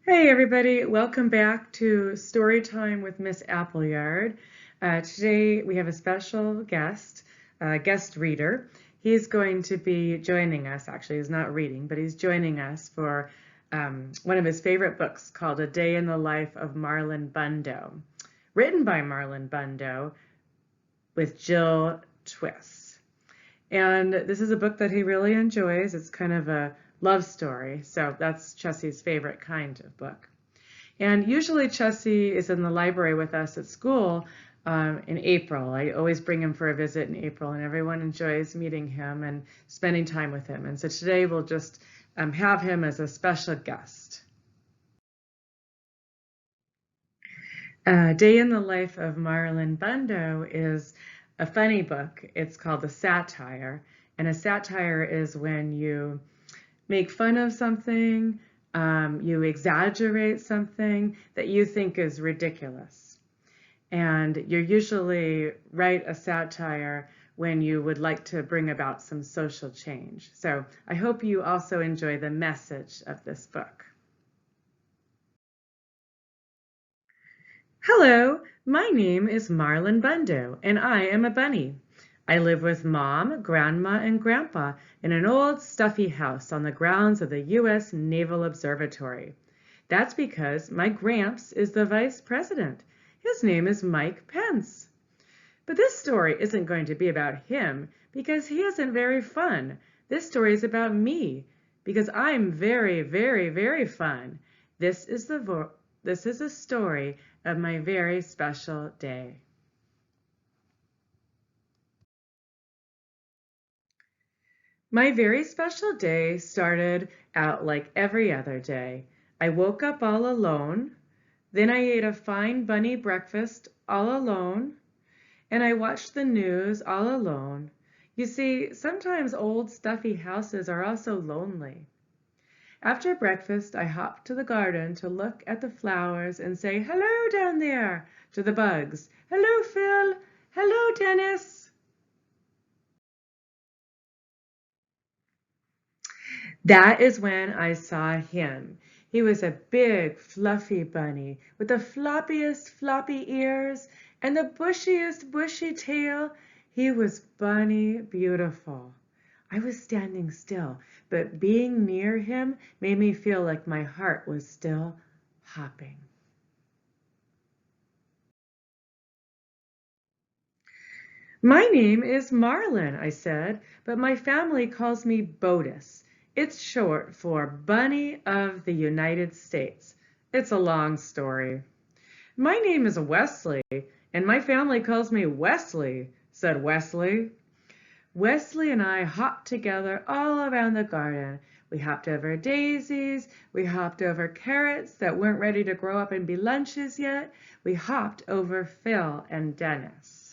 Hey everybody, welcome back to Storytime with Miss Appleyard. Today we have a special guest reader. He's going to be joining us, actually he's not reading, but he's joining us for one of his favorite books called A Day in the Life of Marlon Bundo, written by Marlon Bundo with Jill Twiss. And this is a book that he really enjoys. It's kind of a love story, so that's Chessie's favorite kind of book. And usually Chessie is in the library with us at school in April. I always bring him for a visit in April, and everyone enjoys meeting him and spending time with him. And so today we'll just have him as a special guest. Day in the Life of Marlon Bundo is a funny book. It's called a satire, and a satire is when you make fun of something, you exaggerate something that you think is ridiculous. And you usually write a satire when you would like to bring about some social change. So I hope you also enjoy the message of this book. Hello, my name is Marlon Bundo, and I am a bunny. I live with Mom, Grandma, and Grandpa in an old stuffy house on the grounds of the U.S. Naval Observatory. That's because my Gramps is the Vice President. His name is Mike Pence. But this story isn't going to be about him because he isn't very fun. This story is about me because I'm very, very, very fun. This is a story of my very special day. My very special day started out like every other day. I woke up all alone, then I ate a fine bunny breakfast all alone, and I watched the news all alone. You see, sometimes old stuffy houses are also lonely. After breakfast, I hopped to the garden to look at the flowers and say, "Hello down there," to the bugs. "Hello, Phil. Hello, Dennis." That is when I saw him. He was a big, fluffy bunny with the floppiest floppy ears and the bushiest bushy tail. He was Bunny Beautiful. I was standing still, but being near him made me feel like my heart was still hopping. "My name is Marlon," I said, "but my family calls me Botus. It's short for Bunny of the United States. It's a long story." "My name is Wesley, and my family calls me Wesley," said Wesley. Wesley and I hopped together all around the garden. We hopped over daisies, we hopped over carrots that weren't ready to grow up and be lunches yet. We hopped over Phil and Dennis.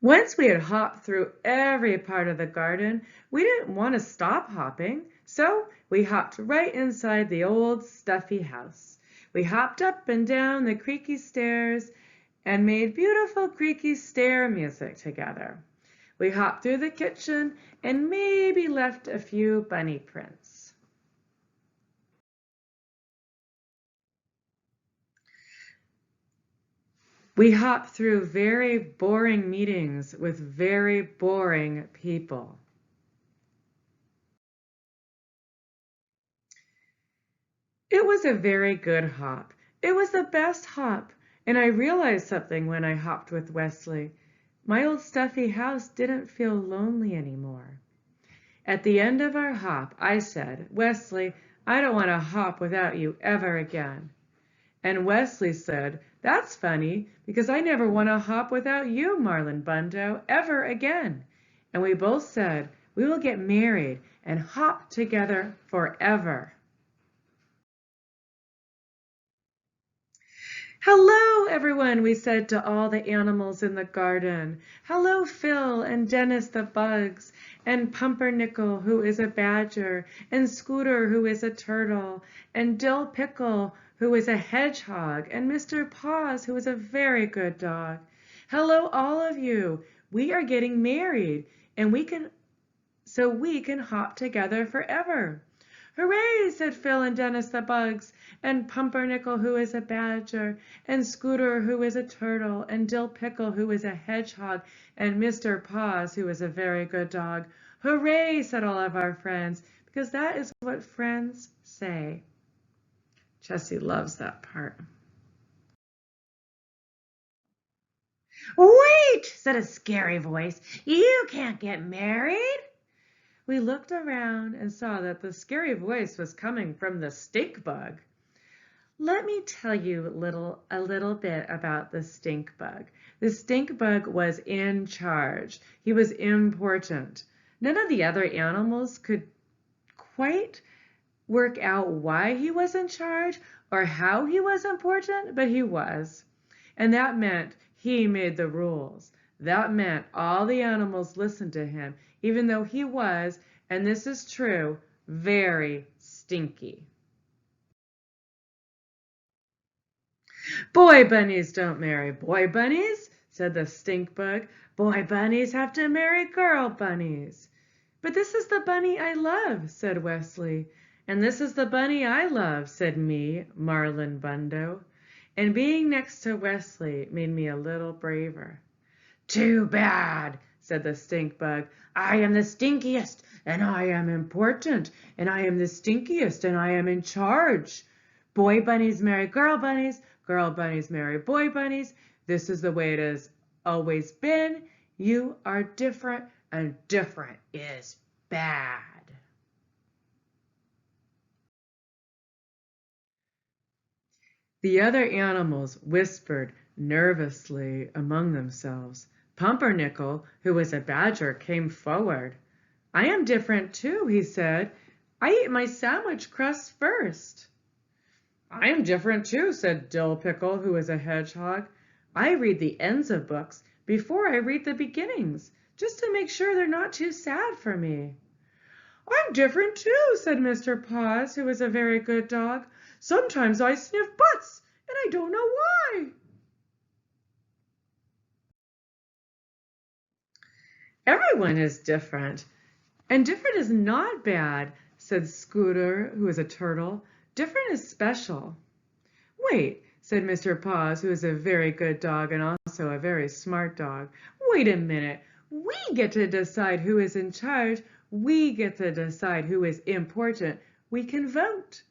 Once we had hopped through every part of the garden, we didn't want to stop hopping, so we hopped right inside the old stuffy house. We hopped up and down the creaky stairs and made beautiful creaky stair music together. We hopped through the kitchen and maybe left a few bunny prints. We hopped through very boring meetings with very boring people. It was a very good hop. It was the best hop, and I realized something when I hopped with Wesley. My old stuffy house didn't feel lonely anymore. At the end of our hop, I said, "Wesley, I don't want to hop without you ever again." And Wesley said, "That's funny, because I never want to hop without you, Marlon Bundo, ever again." And we both said, "We will get married and hop together forever." "Hello, everyone," we said to all the animals in the garden. "Hello, Phil and Dennis the bugs, and Pumpernickel, who is a badger, and Scooter, who is a turtle, and Dill Pickle, who is a hedgehog, and Mr. Paws, who is a very good dog. Hello, all of you. We are getting married, and we can so we can hop together forever. Hooray, said Phil and Dennis the bugs, and Pumpernickel, who is a badger, and Scooter, who is a turtle, and Dill Pickle, who is a hedgehog, and Mr. Paws, who is a very good dog. Hooray, said all of our friends, because that is what friends say. Jessie loves that part. Wait, said a scary voice. You can't get married. We looked around and saw that the scary voice was coming from the stink bug. Let me tell you a little bit about the stink bug. The stink bug was in charge. He was important. None of the other animals could quite work out why he was in charge or how he was important, but he was. And that meant he made the rules. That meant all the animals listened to him, even though he was, and this is true, very stinky. Boy bunnies don't marry boy bunnies, said the stink bug. Boy bunnies have to marry girl bunnies. But this is the bunny I love, said Wesley. And this is the bunny I love, said me, Marlon Bundo. And being next to Wesley made me a little braver. Too bad, said the stink bug. I am the stinkiest, and I am important, and I am the stinkiest, and I am in charge. Boy bunnies marry girl bunnies marry boy bunnies. This is the way it has always been. You are different, and different is bad. The other animals whispered nervously among themselves. Pumpernickel, who was a badger, came forward. I am different too, he said. I eat my sandwich crust first. I am different too, said Dill Pickle, who was a hedgehog. I read the ends of books before I read the beginnings, just to make sure they're not too sad for me. I'm different too, said Mr. Paws, who was a very good dog. Sometimes I sniff butts, and I don't know why. Everyone is different, and different is not bad, said Scooter, who is a turtle. Different is special. Wait, said Mr. Paws, who is a very good dog and also a very smart dog. Wait a minute. We get to decide who is in charge. We get to decide who is important. We can vote.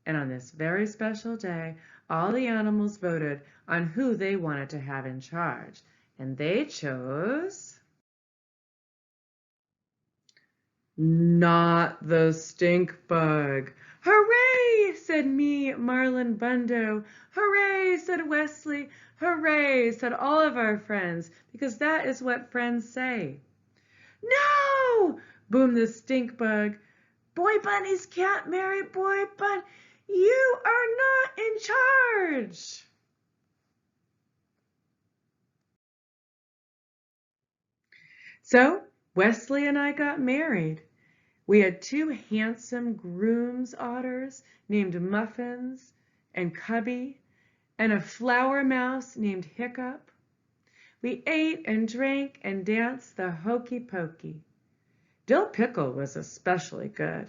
And on this very special day, all the animals voted on who they wanted to have in charge. And they chose not the stink bug. Hooray, said me, Marlon Bundo. Hooray, said Wesley. Hooray, said all of our friends, because that is what friends say. No, boomed the stink bug. Boy bunnies can't marry boy bun. You are not in charge. So Wesley and I got married. We had two handsome grooms otters named Muffins and Cubby, and a flower mouse named Hiccup. We ate and drank and danced the hokey pokey. Dill Pickle was especially good.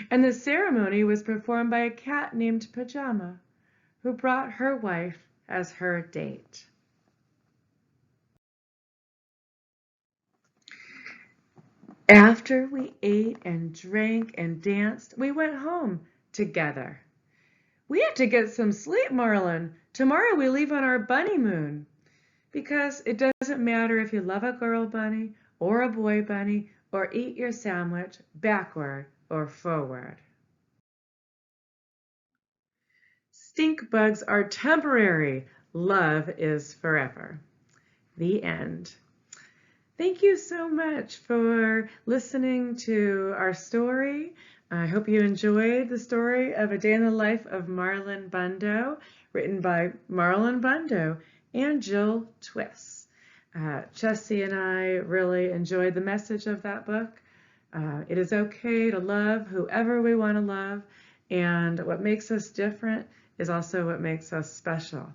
And the ceremony was performed by a cat named Pajama, who brought her wife as her date. After we ate and drank and danced, we went home together. We have to get some sleep, Marlon. Tomorrow we leave on our bunny moon. Because it doesn't matter if you love a girl bunny or a boy bunny or eat your sandwich backward or forward. Stink bugs are temporary. Love is forever. The end. Thank you so much for listening to our story. I hope you enjoyed the story of A Day in the Life of Marlon Bundo, written by Marlon Bundo and Jill Twiss. Jessie and I really enjoyed the message of that book. It is okay to love whoever we want to love, and what makes us different is also what makes us special.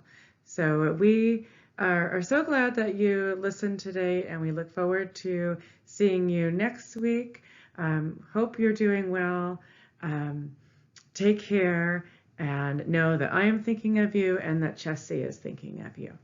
So we are so glad that you listened today, and we look forward to seeing you next week. Hope you're doing well. Take care, and know that I am thinking of you and that Chessie is thinking of you.